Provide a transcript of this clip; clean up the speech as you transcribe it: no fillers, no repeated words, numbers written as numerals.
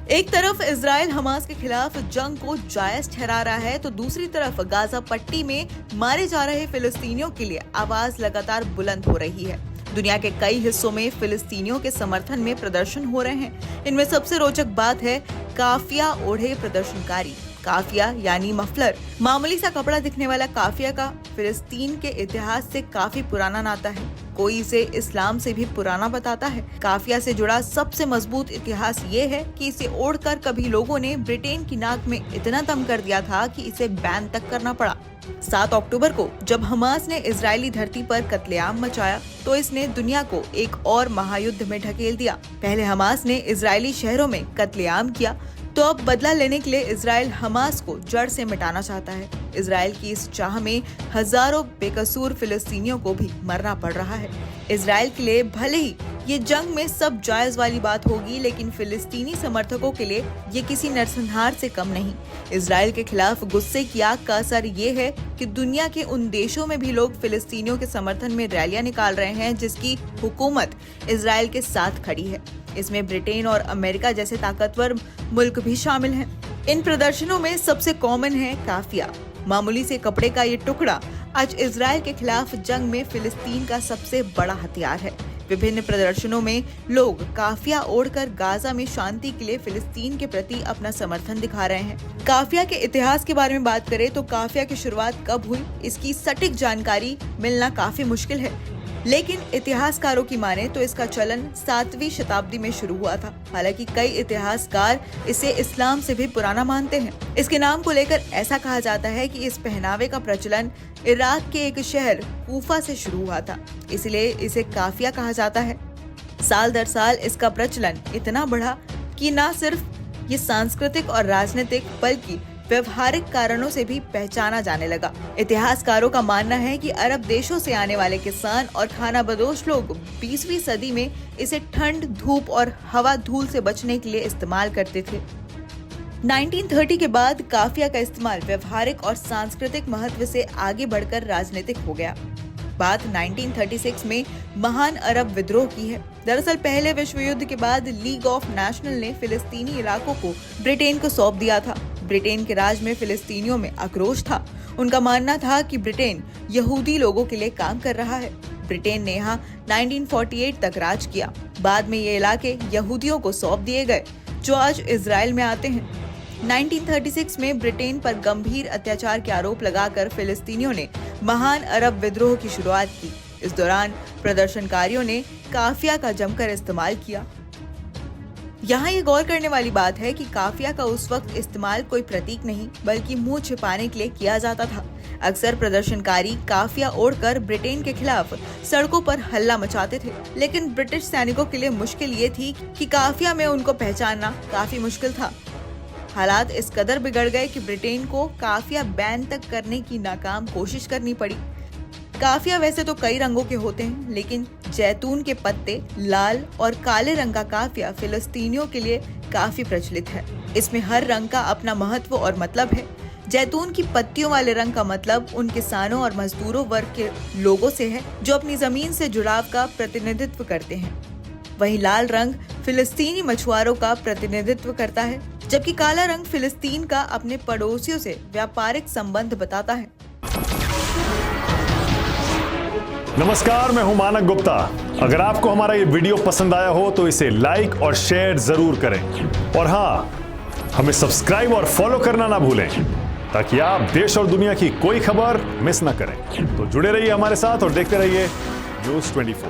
एक तरफ Israel Hamas के खिलाफ जंग को जायज ठहरा रहा है तो दूसरी तरफ गाजा पट्टी में मारे जा रहे फिलिस्तीनियों के लिए आवाज लगातार बुलंद हो रही है। दुनिया के कई हिस्सों में फिलिस्तीनियों के समर्थन में प्रदर्शन हो रहे हैं। इनमें सबसे रोचक बात है काफिया ओढ़े प्रदर्शनकारी। काफिया यानी मफलर, मामूली सा कपड़ा दिखने वाला काफिया का फिलिस्तीन के इतिहास से काफी पुराना नाता है। कोई इसे इस्लाम से भी पुराना बताता है। काफिया से जुड़ा सबसे मजबूत इतिहास ये है कि इसे ओढ़कर कभी लोगों ने ब्रिटेन की नाक में इतना दम कर दिया था कि इसे बैन तक करना पड़ा। 7 अक्टूबर को जब हमास ने इजरायली धरती पर कत्लेआम मचाया तो इसने दुनिया को एक और महायुद्ध में ढकेल दिया। पहले हमास ने इजरायली शहरों में कत्लेआम किया तो अब बदला लेने के लिए इजराइल हमास को जड़ से मिटाना चाहता है। इजराइल की इस चाह में हजारों बेकसूर फिलिस्तीनियों को भी मरना पड़ रहा है। इजराइल के लिए भले ही ये जंग में सब जायज वाली बात होगी, लेकिन फिलिस्तीनी समर्थकों के लिए ये किसी नरसंहार से कम नहीं। इजराइल के खिलाफ गुस्से की आग का असर ये है कि दुनिया के उन देशों में भी लोग फिलिस्तीनियों के समर्थन में रैलियां निकाल रहे हैं जिसकी हुकूमत इजराइल के साथ खड़ी है। इसमें ब्रिटेन और अमेरिका जैसे ताकतवर मुल्क भी शामिल हैं। इन प्रदर्शनों में सबसे कॉमन है काफिया। मामूली से कपड़े का ये टुकड़ा आज इजराइल के खिलाफ जंग में फिलिस्तीन का सबसे बड़ा हथियार है। विभिन्न प्रदर्शनों में लोग काफिया ओढ़कर गाजा में शांति के लिए फिलिस्तीन के प्रति अपना समर्थन दिखा रहे हैं। काफिया के इतिहास के बारे में बात करें तो काफिया की शुरुआत कब हुई, इसकी सटीक जानकारी मिलना काफी मुश्किल है, लेकिन इतिहासकारों की माने तो इसका चलन 7वीं शताब्दी में शुरू हुआ था। हालांकि कई इतिहासकार इसे इस्लाम से भी पुराना मानते हैं। इसके नाम को लेकर ऐसा कहा जाता है कि इस पहनावे का प्रचलन इराक के एक शहर कूफा से शुरू हुआ था, इसलिए इसे काफिया कहा जाता है। साल दर साल इसका प्रचलन इतना बढ़ा कि न सिर्फ ये सांस्कृतिक और राजनीतिक बल्कि व्यवहारिक कारणों से भी पहचाना जाने लगा। इतिहासकारों का मानना है कि अरब देशों से आने वाले किसान और खानाबदोश लोग 20वीं सदी में इसे ठंड, धूप और हवा धूल से बचने के लिए इस्तेमाल करते थे। 1930 के बाद काफिया का इस्तेमाल व्यवहारिक और सांस्कृतिक महत्व से आगे बढ़कर राजनीतिक हो गया। बात 1936 में महान अरब विद्रोह की है। दरअसल पहले विश्व युद्ध के बाद लीग ऑफ नेशनल ने फिलिस्तीनी इलाकों को ब्रिटेन को सौंप दिया था। ब्रिटेन के राज में फिलिस्तीनियों में आक्रोश था। उनका मानना था कि ब्रिटेन यहूदी लोगों के लिए काम कर रहा है। ब्रिटेन ने यहाँ 1948 तक राज किया। बाद में ये इलाके यहूदियों को सौंप दिए गए जो आज इजराइल में आते हैं। 1936 में ब्रिटेन पर गंभीर अत्याचार के आरोप लगाकर फिलिस्तीनियों ने महान अरब विद्रोह की शुरुआत की। इस दौरान प्रदर्शनकारियों ने काफिया का जमकर इस्तेमाल किया। यहाँ ये गौर करने वाली बात है कि काफिया का उस वक्त इस्तेमाल कोई प्रतीक नहीं बल्कि मुंह छिपाने के लिए किया जाता था। अक्सर प्रदर्शनकारी काफिया ओढ़कर ब्रिटेन के खिलाफ सड़कों पर हल्ला मचाते थे, लेकिन ब्रिटिश सैनिकों के लिए मुश्किल ये थी कि काफिया में उनको पहचानना काफी मुश्किल था। हालात इस कदर बिगड़ गए कि ब्रिटेन को काफिया बैन तक करने की नाकाम कोशिश करनी पड़ी। काफिया वैसे तो कई रंगों के होते हैं, लेकिन जैतून के पत्ते, लाल और काले रंग का काफिया फिलिस्तीनियों के लिए काफी प्रचलित है। इसमें हर रंग का अपना महत्व और मतलब है। जैतून की पत्तियों वाले रंग का मतलब उन किसानों और मजदूरों वर्ग के लोगों से है जो अपनी जमीन से जुड़ाव का प्रतिनिधित्व करते हैं। वहीं लाल रंग फिलिस्तीनी मछुआरों का प्रतिनिधित्व करता है, जबकि काला रंग फिलिस्तीन का अपने पड़ोसियों से व्यापारिक संबंध बताता है। नमस्कार, मैं हूं मानक गुप्ता। अगर आपको हमारा ये वीडियो पसंद आया हो तो इसे लाइक और शेयर जरूर करें, और हाँ, हमें सब्सक्राइब और फॉलो करना ना भूलें ताकि आप देश और दुनिया की कोई खबर मिस ना करें। तो जुड़े रहिए हमारे साथ और देखते रहिए News 24।